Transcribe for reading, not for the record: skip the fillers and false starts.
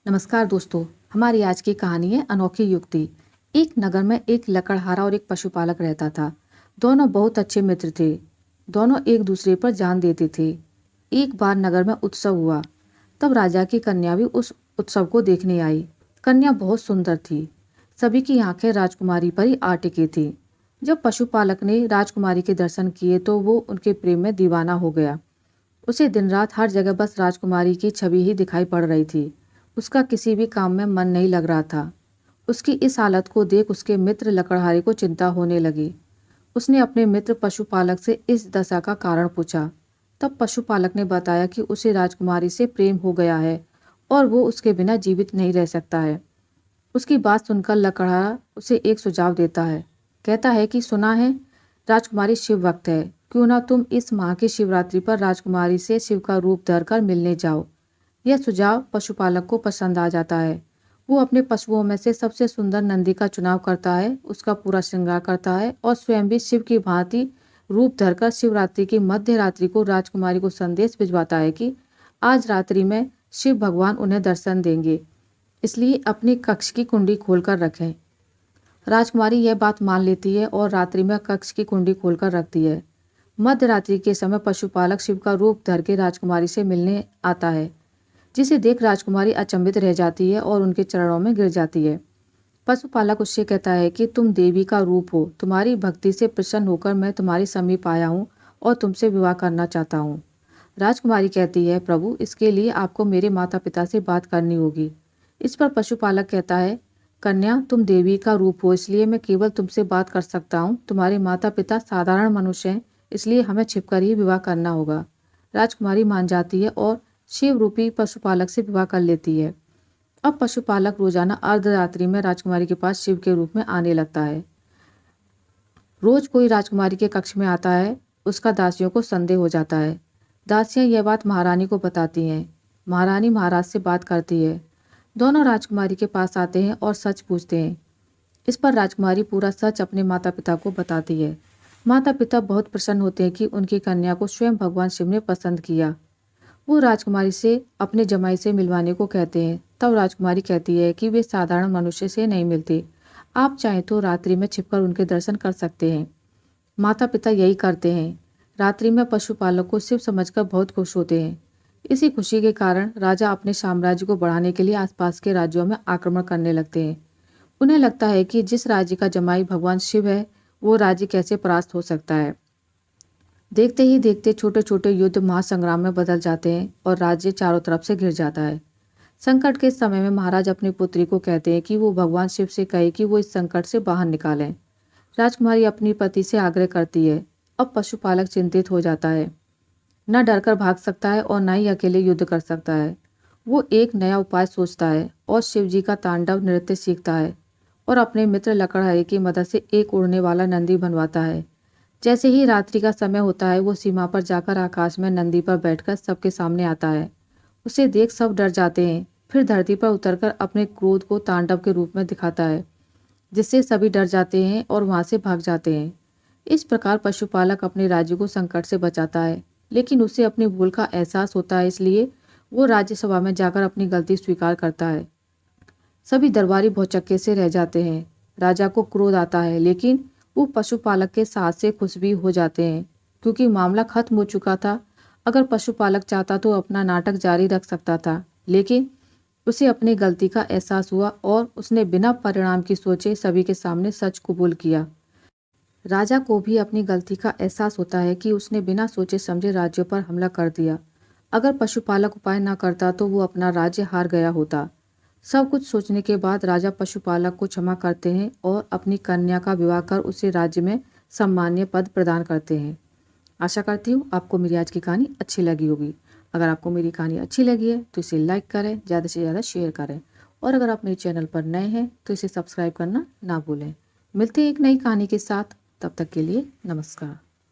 नमस्कार दोस्तों। हमारी आज की कहानी है अनोखी युक्ति। एक नगर में एक लकड़हारा और एक पशुपालक रहता था। दोनों बहुत अच्छे मित्र थे। दोनों एक दूसरे पर जान देते थे। एक बार नगर में उत्सव हुआ। तब राजा की कन्या भी उस उत्सव को देखने आई। कन्या बहुत सुंदर थी। सभी की आंखें राजकुमारी पर ही आ टिकी थी। जब पशुपालक ने राजकुमारी के दर्शन किए तो वो उनके प्रेम में दीवाना हो गया। उसे दिन रात हर जगह बस राजकुमारी की छवि ही दिखाई पड़ रही थी। उसका किसी भी काम में मन नहीं लग रहा था। उसकी इस हालत को देख उसके मित्र लकड़हारे को चिंता होने लगी। उसने अपने मित्र पशुपालक से इस दशा का कारण पूछा। तब पशुपालक ने बताया कि उसे राजकुमारी से प्रेम हो गया है और वो उसके बिना जीवित नहीं रह सकता है। उसकी बात सुनकर लकड़हारा उसे एक सुझाव देता है। कहता है कि सुना है राजकुमारी शिव भक्त है, क्यों ना तुम इस माह की शिवरात्रि पर राजकुमारी से शिव का रूप धरकर मिलने जाओ। यह सुझाव पशुपालक को पसंद आ जाता है। वो अपने पशुओं में से सबसे सुंदर नंदी का चुनाव करता है, उसका पूरा श्रृंगार करता है और स्वयं भी शिव की भांति रूप धरकर शिवरात्रि की मध्य रात्रि को राजकुमारी को संदेश भिजवाता है कि आज रात्रि में शिव भगवान उन्हें दर्शन देंगे, इसलिए अपनी कक्ष की कुंडी खोलकर रखें। राजकुमारी यह बात मान लेती है और रात्रि में कक्ष की कुंडी खोलकर रखती है। मध्य रात्रि के समय पशुपालक शिव का रूप धर के राजकुमारी से मिलने आता है, जिसे देख राजकुमारी अचंभित रह जाती है और उनके चरणों में गिर जाती है। पशुपालक उससे कहता है कि तुम देवी का रूप हो, तुम्हारी भक्ति से प्रसन्न होकर मैं तुम्हारे समीप आया हूँ और तुमसे विवाह करना चाहता हूँ। राजकुमारी कहती है, प्रभु, इसके लिए आपको मेरे माता पिता से बात करनी होगी। इस पर पशुपालक कहता है, कन्या, तुम देवी का रूप हो, इसलिए मैं केवल तुमसे बात कर सकता हूँ। तुम्हारे माता पिता साधारण मनुष्य हैं, इसलिए हमें छिपकर ही विवाह करना होगा। राजकुमारी मान जाती है और शिव रूपी पशुपालक से विवाह कर लेती है। अब पशुपालक रोजाना अर्धरात्रि में राजकुमारी के पास शिव के रूप में आने लगता है। रोज कोई राजकुमारी के कक्ष में आता है। उसका दासियों को संदेह हो जाता है। दासियां यह बात महारानी को बताती हैं। महारानी महाराज से बात करती है। दोनों राजकुमारी के पास आते हैं और सच पूछते हैं। इस पर राजकुमारी पूरा सच अपने माता पिता को बताती है। माता पिता बहुत प्रसन्न होते हैं कि उनकी कन्या को स्वयं भगवान शिव ने पसंद किया। वो राजकुमारी से अपने जमाई से मिलवाने को कहते हैं। तब राजकुमारी कहती है कि वे साधारण मनुष्य से नहीं मिलते, आप चाहें तो रात्रि में छिपकर उनके दर्शन कर सकते हैं। माता पिता यही करते हैं। रात्रि में पशुपालक को शिव समझकर बहुत खुश होते हैं। इसी खुशी के कारण राजा अपने साम्राज्य को बढ़ाने के लिए आसपास के राज्यों में आक्रमण करने लगते हैं। उन्हें लगता है कि जिस राज्य का जमाई भगवान शिव है, वो राज्य कैसे परास्त हो सकता है। देखते ही देखते छोटे छोटे युद्ध महासंग्राम में बदल जाते हैं और राज्य चारों तरफ से घिर जाता है। संकट के समय में महाराज अपनी पुत्री को कहते हैं कि वो भगवान शिव से कहे कि वो इस संकट से बाहर निकालें। राजकुमारी अपनी पति से आग्रह करती है। अब पशुपालक चिंतित हो जाता है। न डरकर भाग सकता है और न ही अकेले युद्ध कर सकता है। वो एक नया उपाय सोचता है और शिव जी का तांडव नृत्य सीखता है और अपने मित्र लकड़हारे की मदद से एक उड़ने वाला नंदी बनवाता है। जैसे ही रात्रि का समय होता है, वो सीमा पर जाकर आकाश में नंदी पर बैठकर सबके सामने आता है। उसे देख सब डर जाते हैं। फिर धरती पर उतरकर अपने क्रोध को तांडव के रूप में दिखाता है, जिससे सभी डर जाते हैं और वहां से भाग जाते हैं। इस प्रकार पशुपालक अपने राज्य को संकट से बचाता है, लेकिन उसे अपनी भूल का एहसास होता है, इसलिए वो राज्यसभा में जाकर अपनी गलती स्वीकार करता है। सभी दरबारी भौचक्के से रह जाते हैं। राजा को क्रोध आता है, लेकिन वो पशुपालक के साथ से खुश भी हो जाते हैं, क्योंकि मामला खत्म हो चुका था। अगर पशुपालक चाहता तो अपना नाटक जारी रख सकता था, लेकिन उसे अपनी गलती का एहसास हुआ और उसने बिना परिणाम की सोचे सभी के सामने सच कबूल किया। राजा को भी अपनी गलती का एहसास होता है कि उसने बिना सोचे समझे राज्यों पर हमला कर दिया। अगर पशुपालक उपाय न करता तो वो अपना राज्य हार गया होता। सब कुछ सोचने के बाद राजा पशुपालक को क्षमा करते हैं और अपनी कन्या का विवाह कर उसे राज्य में सम्मानीय पद प्रदान करते हैं। आशा करती हूँ आपको मेरी आज की कहानी अच्छी लगी होगी। अगर आपको मेरी कहानी अच्छी लगी है तो इसे लाइक करें, ज़्यादा से ज़्यादा शेयर करें और अगर आप मेरे चैनल पर नए हैं तो इसे सब्सक्राइब करना ना भूलें। मिलते हैं एक नई कहानी के साथ, तब तक के लिए नमस्कार।